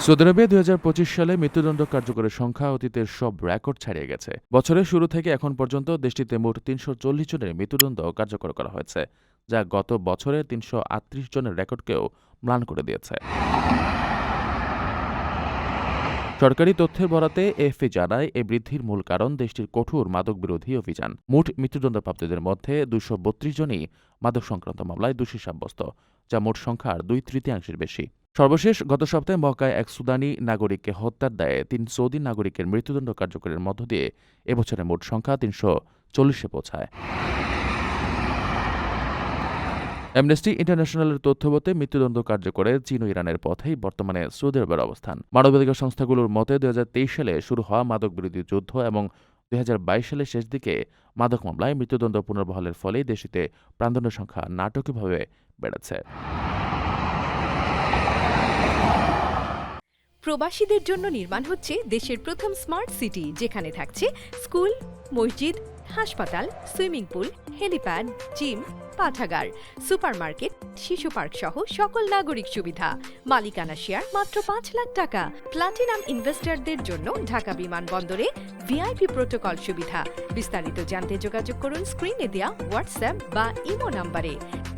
Saudi আরবে ২০২৫ সালে মৃত্যুদণ্ড কার্যকরের সংখ্যা অতীতের সব রেকর্ড ছাড়িয়ে গেছে। বছরের শুরু থেকে এখন পর্যন্ত দেশটিতে মোট ৩৪০ জনের মৃত্যুদণ্ড কার্যকর করা হয়েছে, যা গত বছরে ৩৩৮ জনের রেকর্ডকেও ম্লান করে দিয়েছে। সরকারি তথ্যের বরাতে এএফপি জানায়, এই বৃদ্ধির মূল কারণ দেশটির কঠোর মাদক বিরোধী অভিযান। মোট মৃত্যুদণ্ডপ্রাপ্তদের মধ্যে ২৩২ জনই মাদক সংক্রান্ত মামলায় দোষী সাব্যস্ত, যা মোট সংখ্যার ২/৩ বেশি। সর্বশেষ গত সপ্তাহে মক্কায় এক সুদানি নাগরিককে হত্যার দায়ে ৩ সৌদি নাগরিকের মৃত্যুদণ্ড কার্যকরের মধ্য দিয়ে এবছরের মোট সংখ্যা ৩৪০-এ পৌঁছায়। অ্যামনেস্টি ইন্টারন্যাশনালের তথ্যমতে মৃত্যুদণ্ড কার্যকরে চীন ও ইরানের পথেই বর্তমানে সৌদি আরবের অবস্থান। মানবাধিকার সংস্থাগুলোর মতে ২০২৩ সালে শুরু হওয়া মাদক বিরোধী যুদ্ধ এবং ২০২২ সালের শেষ দিকে মাদক মামলায় মৃত্যুদণ্ড পুনর্বহালের ফলেই দেশটিতে প্রাণদণ্ডের সংখ্যা নাটকীয়ভাবে বেড়েছে। প্রবাসীদের জন্য নির্মাণ হচ্ছে দেশের প্রথম স্মার্ট সিটি, যেখানে থাকছে স্কুল, মসজিদ, হাসপাতাল, সুইমিং পুল, হেলিপ্যাড, জিম, পাঠাগার, সুপারমার্কেট, শিশু পার্ক সহ সকল নাগরিক সুবিধা। মালিকানা শেয়ার মাত্র ৫ লাখ টাকা। প্লাটিনাম ইনভেস্টরদের জন্য ঢাকা বিমানবন্দরে ভিআইপি প্রোটোকল সুবিধা। বিস্তারিত জানতে যোগাযোগ করুন স্ক্রিনে দেয়া হোয়াটসঅ্যাপ বা ইমো নাম্বারে।